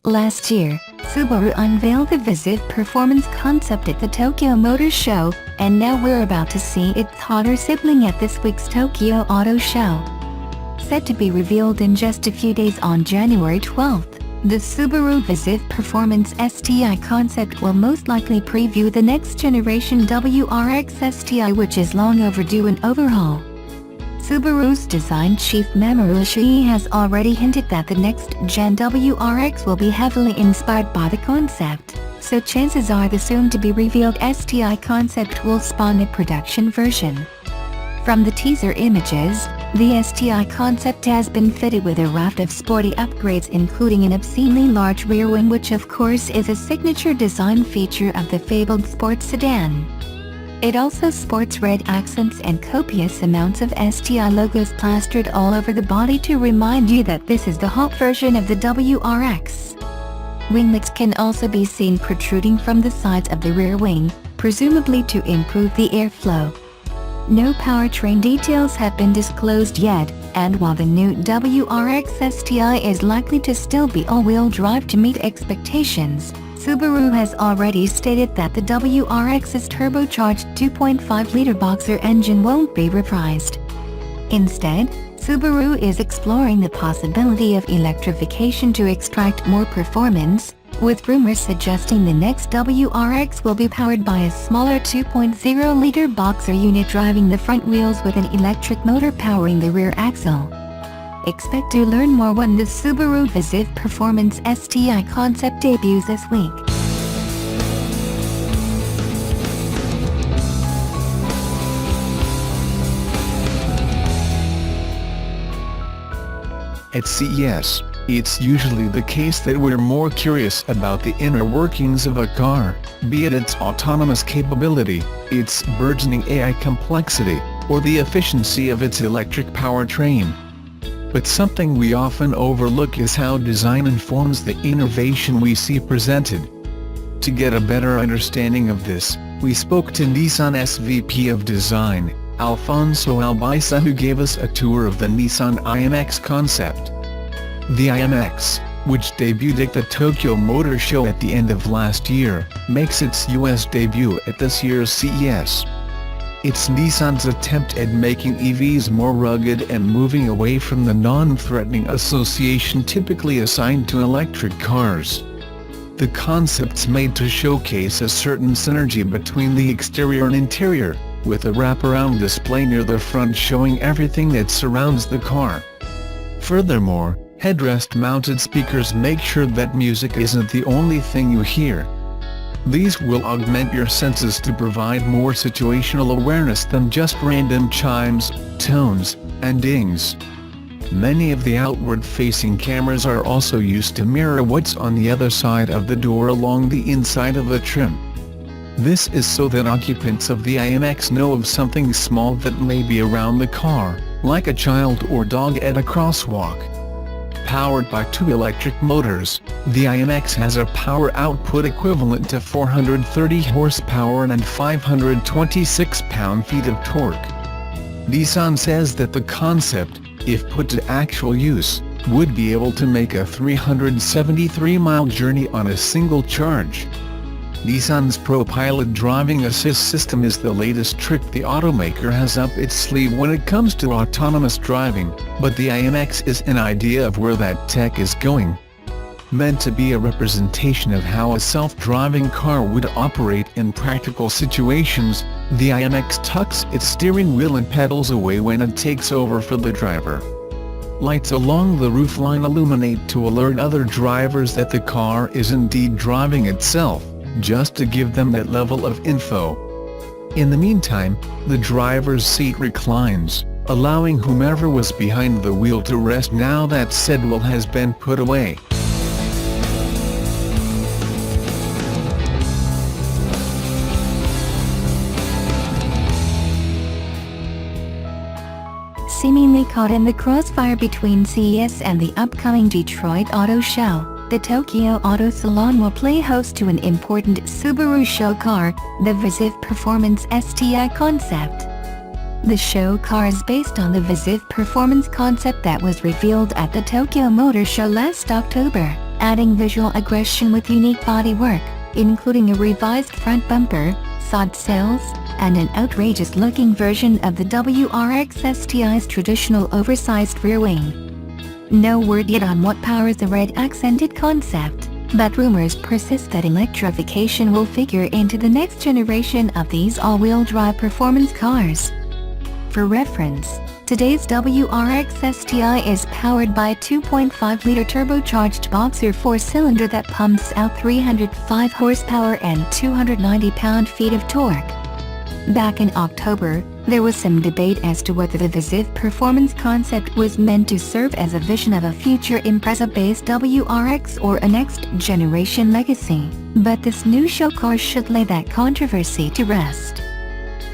Last year, Subaru unveiled the Viziv Performance concept at the Tokyo Motor Show, and now we're about to see its hotter sibling at this week's Tokyo Auto Show. Set to be revealed in just a few days on January 12th, the Subaru Viziv Performance STI concept will most likely preview the next generation WRX STI, which is long overdue an overhaul. Subaru's design chief Mamoru Ishii has already hinted that the next-gen WRX will be heavily inspired by the concept, so chances are the soon-to-be-revealed STI concept will spawn a production version. From the teaser images, the STI concept has been fitted with a raft of sporty upgrades, including an obscenely large rear wing, which of course is a signature design feature of the fabled sports sedan. It also sports red accents and copious amounts of STI logos plastered all over the body to remind you that this is the hot version of the WRX. Winglets can also be seen protruding from the sides of the rear wing, presumably to improve the airflow. No powertrain details have been disclosed yet, and while the new WRX STI is likely to still be all-wheel drive to meet expectations, Subaru has already stated that the WRX's turbocharged 2.5-liter boxer engine won't be reprised. Instead, Subaru is exploring the possibility of electrification to extract more performance, with rumors suggesting the next WRX will be powered by a smaller 2.0-liter boxer unit driving the front wheels with an electric motor powering the rear axle. Expect to learn more when the Subaru Viziv Performance STI concept debuts this week. At CES, it's usually the case that we're more curious about the inner workings of a car, be it its autonomous capability, its burgeoning AI complexity, or the efficiency of its electric powertrain. But something we often overlook is how design informs the innovation we see presented. To get a better understanding of this, we spoke to Nissan SVP of Design, Alfonso Albaisa, who gave us a tour of the Nissan IMX concept. The IMX, which debuted at the Tokyo Motor Show at the end of last year, makes its US debut at this year's CES. It's Nissan's attempt at making EVs more rugged and moving away from the non-threatening association typically assigned to electric cars. The concept's made to showcase a certain synergy between the exterior and interior, with a wraparound display near the front showing everything that surrounds the car. Furthermore, headrest-mounted speakers make sure that music isn't the only thing you hear. These will augment your senses to provide more situational awareness than just random chimes, tones, and dings. Many of the outward-facing cameras are also used to mirror what's on the other side of the door along the inside of the trim. This is so that occupants of the IMX know of something small that may be around the car, like a child or dog at a crosswalk. Powered by two electric motors, the IMX has a power output equivalent to 430 horsepower and 526 pound-feet of torque. Nissan says that the concept, if put to actual use, would be able to make a 373-mile journey on a single charge. Nissan's ProPilot driving assist system is the latest trick the automaker has up its sleeve when it comes to autonomous driving, but the IMX is an idea of where that tech is going. Meant to be a representation of how a self-driving car would operate in practical situations, the IMX tucks its steering wheel and pedals away when it takes over for the driver. Lights along the roofline illuminate to alert other drivers that the car is indeed driving itself, just to give them that level of info. In the meantime, the driver's seat reclines, allowing whomever was behind the wheel to rest now that said wheel has been put away. Seemingly caught in the crossfire between CES and the upcoming Detroit Auto Show, the Tokyo Auto Salon will play host to an important Subaru show car, the Viziv Performance STI concept. The show car is based on the Viziv Performance concept that was revealed at the Tokyo Motor Show last October. adding visual aggression with unique bodywork, including a revised front bumper, sod sails, and an outrageous-looking version of the WRX STI's traditional oversized rear wing. No word yet on what powers the red accented concept, but rumors persist that electrification will figure into the next generation of these all-wheel drive performance cars. For reference, today's WRX STI is powered by a 2.5-liter turbocharged boxer 4-cylinder that pumps out 305 horsepower and 290 pound-feet of torque. Back in October, there was some debate as to whether the Viziv Performance concept was meant to serve as a vision of a future Impreza-based WRX or a next-generation legacy, but this new show car should lay that controversy to rest.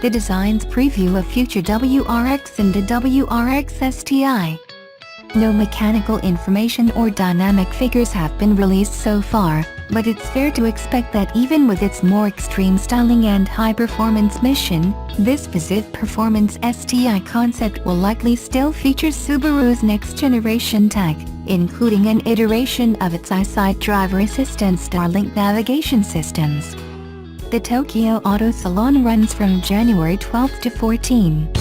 The designs preview a future WRX and a WRX STI. No mechanical information or dynamic figures have been released so far, but it's fair to expect that even with its more extreme styling and high-performance mission, this Viziv Performance STI concept will likely still feature Subaru's next-generation tech, including an iteration of its eyesight driver assistant Starlink navigation systems. The Tokyo Auto Salon runs from January 12 to 14.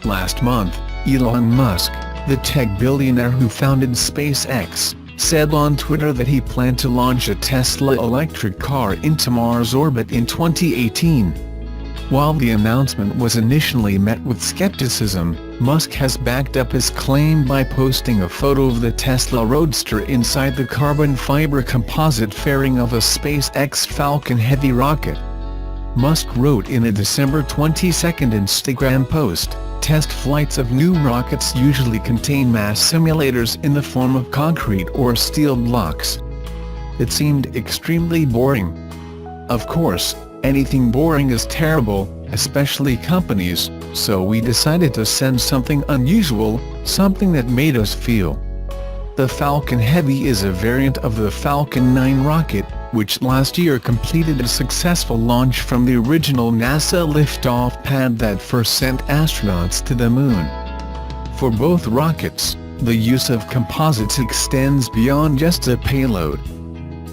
Last month, Elon Musk, the tech billionaire who founded SpaceX, said on Twitter that he planned to launch a Tesla electric car into Mars orbit in 2018. While the announcement was initially met with skepticism, Musk has backed up his claim by posting a photo of the Tesla Roadster inside the carbon fiber composite fairing of a SpaceX Falcon Heavy rocket. Musk wrote in a December 22 Instagram post, "Test flights of new rockets usually contain mass simulators in the form of concrete or steel blocks. It seemed extremely boring. Of course, anything boring is terrible, especially companies, so we decided to send something unusual, something that made us feel." The Falcon Heavy is a variant of the Falcon 9 rocket, which last year completed a successful launch from the original NASA liftoff pad that first sent astronauts to the Moon. For both rockets, the use of composites extends beyond just a payload.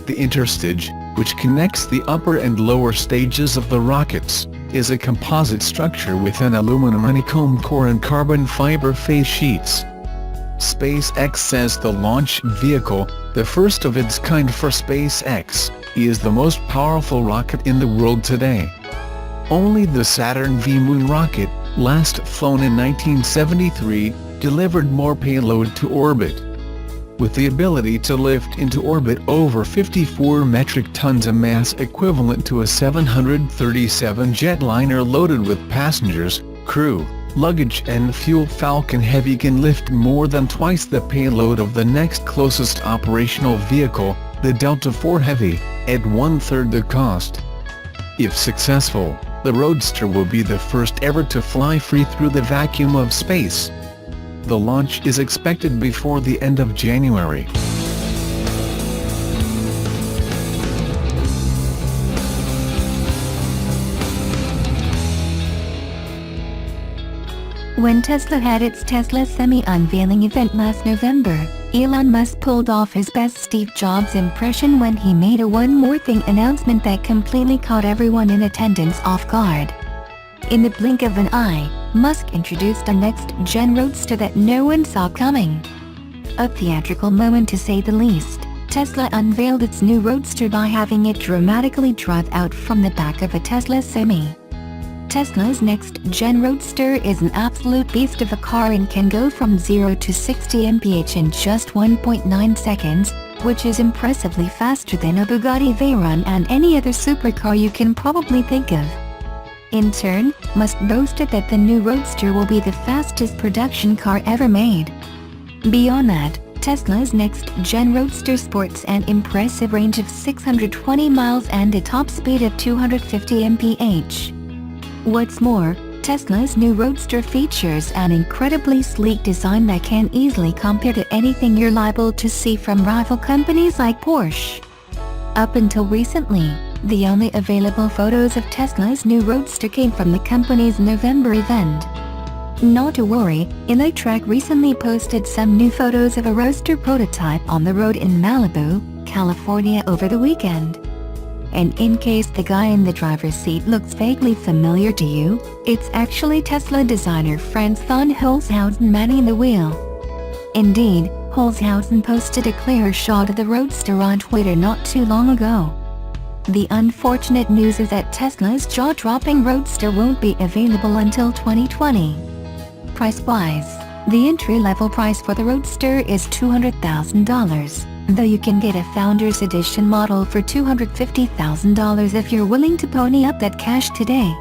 The interstage, which connects the upper and lower stages of the rockets, is a composite structure with an aluminum honeycomb core and carbon fiber face sheets. SpaceX says the launch vehicle, the first of its kind for SpaceX, is the most powerful rocket in the world today. Only the Saturn V moon rocket, last flown in 1973, delivered more payload to orbit. With the ability to lift into orbit over 54 metric tons of mass equivalent to a 737 jetliner loaded with passengers, crew, luggage and fuel, Falcon Heavy can lift more than twice the payload of the next closest operational vehicle, the Delta IV Heavy, at one-third the cost. If successful, the Roadster will be the first ever to fly free through the vacuum of space. The launch is expected before the end of January. When Tesla had its Tesla Semi unveiling event last November, Elon Musk pulled off his best Steve Jobs impression when he made a "one more thing" announcement that completely caught everyone in attendance off guard. In the blink of an eye, Musk introduced a next-gen roadster that no one saw coming. A theatrical moment to say the least, Tesla unveiled its new roadster by having it dramatically drive out from the back of a Tesla Semi. Tesla's next-gen Roadster is an absolute beast of a car and can go from 0 to 60 mph in just 1.9 seconds, which is impressively faster than a Bugatti Veyron and any other supercar you can probably think of. In turn, Musk boasted that the new Roadster will be the fastest production car ever made. Beyond that, Tesla's next-gen Roadster sports an impressive range of 620 miles and a top speed of 250 mph. What's more, Tesla's new Roadster features an incredibly sleek design that can easily compare to anything you're liable to see from rival companies like Porsche. Up until recently, The only available photos of Tesla's new Roadster came from the company's November event. Not to worry, Electrek recently posted some new photos of a Roadster prototype on the road in Malibu, California over the weekend. And in case the guy in the driver's seat looks vaguely familiar to you, it's actually Tesla designer Franz von Holzhausen manning the wheel. Indeed, Holzhausen posted a clear shot of the Roadster on Twitter not too long ago. The unfortunate news is that Tesla's jaw-dropping Roadster won't be available until 2020. Price-wise, the entry-level price for the Roadster is $200,000, though you can get a Founders Edition model for $250,000 if you're willing to pony up that cash today.